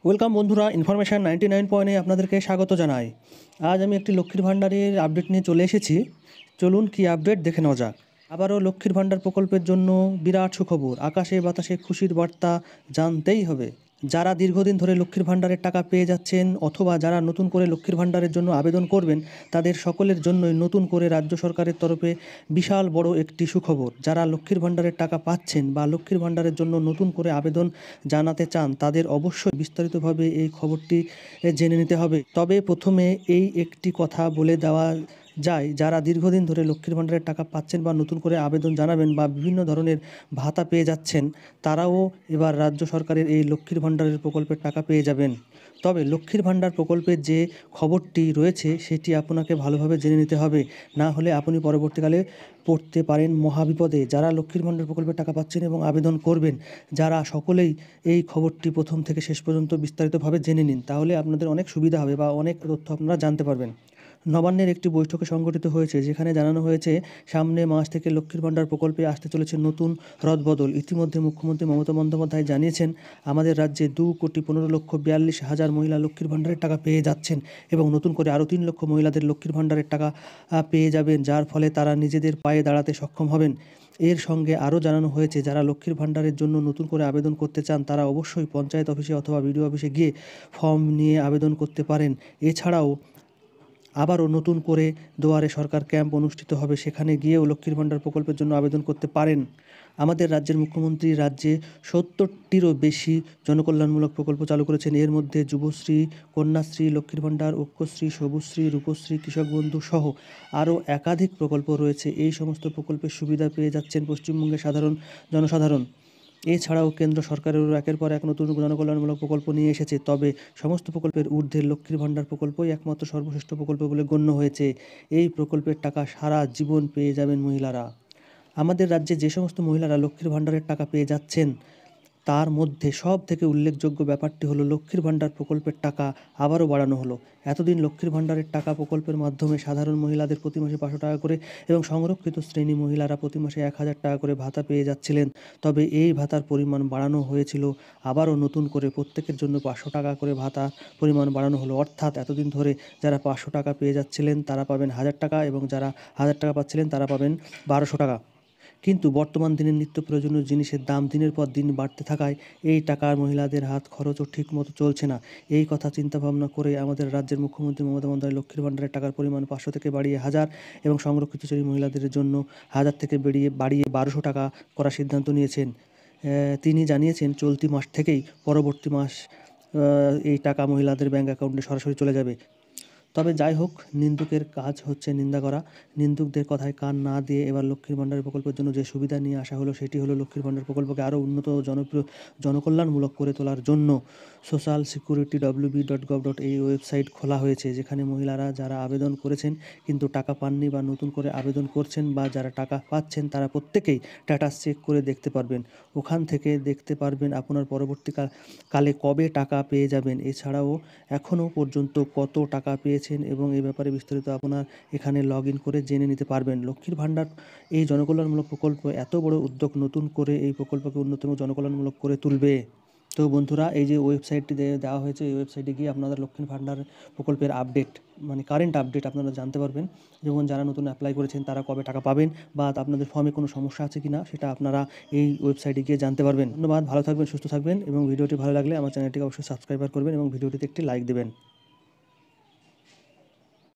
Welcome বন্ধুরা, information 99 আপনাদেরকে স্বাগত জানাই। আজ আমি একটি লক্ষ্মীর ভাণ্ডারের আপডেট নিয়ে চলে এসেছি। চলুন কি আপডেট দেখে নেওয়া যাক। আবারও লক্ষ্মীর ভাণ্ডার প্রকল্পের জন্য বিরাট সুখবর, আকাশে বাতাসে খুশির বার্তা জানতেই হবে। যারা দীর্ঘদিন ধরে লক্ষ্মীর ভাণ্ডারের টাকা পেয়ে যাচ্ছেন অথবা যারা নতুন করে লক্ষ্মীর ভাণ্ডারের জন্য আবেদন করবেন, তাদের সকলের জন্যই নতুন করে রাজ্য সরকারের তরফে বিশাল বড় একটি সুখবর। যারা লক্ষ্মীর ভাণ্ডারের টাকা পাচ্ছেন বা লক্ষ্মীর ভাণ্ডারের জন্য নতুন করে আবেদন জানাতে চান, তাদের অবশ্যই বিস্তারিতভাবে এই খবরটি জেনে নিতে হবে। তবে প্রথমে এই একটি কথা বলে দেওয়া যায়, যারা দীর্ঘদিন ধরে লক্ষ্মীর ভাণ্ডারের টাকা পাচ্ছেন বা নতুন করে আবেদন জানাবেন বা বিভিন্ন ধরনের ভাতা পেয়ে যাচ্ছেন, তারাও এবার রাজ্য সরকারের এই লক্ষ্মীর ভাণ্ডারের প্রকল্পের টাকা পেয়ে যাবেন। তবে লক্ষ্মীর ভাণ্ডার প্রকল্পের যে খবরটি রয়েছে সেটি আপনাকে ভালোভাবে জেনে নিতে হবে, না হলে আপনি পরবর্তীকালে পড়তে পারেন মহাবিপদে। যারা লক্ষ্মীর ভাণ্ডার প্রকল্পের টাকা পাচ্ছেন এবং আবেদন করবেন, যারা সকলেই এই খবরটি প্রথম থেকে শেষ পর্যন্ত বিস্তারিতভাবে জেনে নিন, তাহলে আপনাদের অনেক সুবিধা হবে বা অনেক তথ্য আপনারা জানতে পারবেন। নবান্নের একটি বৈঠকে সংগঠিত হয়েছে, যেখানে জানানো হয়েছে সামনে মাস থেকে লক্ষ্মীর ভাণ্ডার প্রকল্পে আসতে চলেছে নতুন রদবদল। ইতিমধ্যে মুখ্যমন্ত্রী মমতা বন্দ্যোপাধ্যায় জানিয়েছেন, আমাদের রাজ্যে 2,15,42,000 মহিলা লক্ষ্মীর ভাণ্ডারের টাকা পেয়ে যাচ্ছেন এবং নতুন করে আরও 3 লক্ষ মহিলাদের লক্ষ্মীর ভাণ্ডারের টাকা পেয়ে যাবেন, যার ফলে তারা নিজেদের পায়ে দাঁড়াতে সক্ষম হবেন। এর সঙ্গে আরও জানানো হয়েছে, যারা লক্ষ্মীর ভাণ্ডারের জন্য নতুন করে আবেদন করতে চান, তারা অবশ্যই পঞ্চায়েত অফিসে অথবা বিডিও অফিসে গিয়ে ফর্ম নিয়ে আবেদন করতে পারেন। এছাড়াও আবারও নতুন করে দুয়ারে সরকার ক্যাম্প অনুষ্ঠিত হবে, সেখানে গিয়েও লক্ষ্মীর ভাণ্ডার প্রকল্পের জন্য আবেদন করতে পারেন। আমাদের রাজ্যের মুখ্যমন্ত্রী রাজ্যে 70টিরও বেশি জনকল্যাণমূলক প্রকল্প চালু করেছেন। এর মধ্যে যুবশ্রী, কন্যাশ্রী, লক্ষ্মীর ভাণ্ডার, ঐক্যশ্রী, সবুজশ্রী, রূপশ্রী, কৃষক বন্ধু সহ আরও একাধিক প্রকল্প রয়েছে। এই সমস্ত প্রকল্পের সুবিধা পেয়ে যাচ্ছেন পশ্চিমবঙ্গের জনসাধারণ। এছাড়াও কেন্দ্র সরকারেরও একের পর এক নতুন জনকল্যাণমূলক প্রকল্প নিয়ে এসেছে। তবে সমস্ত প্রকল্পের ঊর্ধ্বে লক্ষ্মীর ভাণ্ডার প্রকল্পই একমাত্র সর্বশ্রেষ্ঠ প্রকল্প বলে গণ্য হয়েছে। এই প্রকল্পের টাকা সারা জীবন পেয়ে যাবেন মহিলারা। আমাদের রাজ্যে যে সমস্ত মহিলারা লক্ষ্মীর ভাণ্ডারের টাকা পেয়ে যাচ্ছেন, তার মধ্যে সব থেকে উল্লেখযোগ্য ব্যাপারটি হলো লক্ষ্মীর ভাণ্ডার প্রকল্পের টাকা আবারও বাড়ানো হলো। এতদিন লক্ষ্মীর ভাণ্ডারের টাকা প্রকল্পের মাধ্যমে সাধারণ মহিলাদের প্রতি মাসে 500 টাকা করে এবং সংরক্ষিত শ্রেণী মহিলারা প্রতি মাসে 1000 টাকা করে ভাতা পেয়ে যাচ্ছিলেন। তবে এই ভাতার পরিমাণ বাড়ানো হয়েছিল, আবারও নতুন করে প্রত্যেকের জন্য 500 টাকা করে ভাতা পরিমাণ বাড়ানো হলো। অর্থাৎ এতদিন ধরে যারা 500 টাকা পেয়ে যাচ্ছিলেন তারা পাবেন 1000 টাকা এবং যারা 1000 টাকা পাচ্ছিলেন তারা পাবেন 1200 টাকা। কিন্তু বর্তমান দিনের নিত্য প্রয়োজনীয় জিনিসের দাম দিনের পর দিন বাড়তে থাকায় এই টাকার মহিলাদের হাত খরচও ঠিকমতো চলছে না। এই কথা চিন্তাভাবনা করে আমাদের রাজ্যের মুখ্যমন্ত্রী মমতা বন্দ্যোপাধ্যায় লক্ষ্মীর ভাণ্ডারের টাকার পরিমাণ 500 থেকে বাড়িয়ে 1000 এবং সংরক্ষিত শ্রেণীর মহিলাদের জন্য 1000 থেকে বাড়িয়ে 1200 টাকা করার সিদ্ধান্ত নিয়েছেন। তিনি জানিয়েছেন, চলতি মাস থেকেই পরবর্তী মাস এই টাকা মহিলাদের ব্যাঙ্ক অ্যাকাউন্টে সরাসরি চলে যাবে। তবে যাই হোক, নিন্দুকের কাজ হচ্ছে নিন্দা করা। নিন্দুকদের কথায় কান না দিয়ে এবার লক্ষ্মীর ভাণ্ডার প্রকল্পের জন্য যে সুবিধা নিয়ে আসা হলো, সেটি হলো লক্ষ্মীর ভাণ্ডার প্রকল্পকে আরও উন্নত ও জনপ্রিয় জনকল্যাণমূলক করে তোলার জন্য সোশ্যাল সিকিউরিটি wb.gov. এই ওয়েবসাইট খোলা হয়েছে, যেখানে মহিলারা যারা আবেদন করেছেন কিন্তু টাকা পাননি বা নতুন করে আবেদন করছেন বা যারা টাকা পাচ্ছেন, তারা প্রত্যেকেই স্ট্যাটাস চেক করে দেখতে পারবেন। ওখান থেকে দেখতে পারবেন আপনার পরবর্তীকালে কবে টাকা পেয়ে যাবেন, এছাড়াও এখনও পর্যন্ত কত টাকা পেয়েছেন এবং এই ব্যাপারে বিস্তারিত আপনার এখানে লগ ইন করে জেনে নিতে পারবেন। লক্ষ্মীর ভাণ্ডার এই জনকল্যাণমূলক প্রকল্প এত বড় উদ্যোগ নতুন করে এই প্রকল্পকে উন্নতম জনকল্যাণমূলক করে তুলবে। তো বন্ধুরা, এই যে ওয়েবসাইটটি দেওয়া হয়েছে, এই ওয়েবসাইটে গিয়ে আপনারা লক্ষ্মীর ভাণ্ডার প্রকল্পের আপডেট মানে কারেন্ট আপডেট আপনারা জানতে পারবেন। যেমন যারা নতুন অ্যাপ্লাই করেছেন তারা কবে টাকা পাবেন বা আপনাদের ফর্মে কোনো সমস্যা আছে কিনা সেটা আপনারা এই ওয়েবসাইটে গিয়ে জানতে পারবেন। ধন্যবাদ, ভালো থাকবেন, সুস্থ থাকবেন এবং ভিডিওটি ভালো লাগলে আমার চ্যানেলটিকে অবশ্যই সাবস্ক্রাইব করবেন এবং ভিডিওটিতে একটি লাইক দেবেন।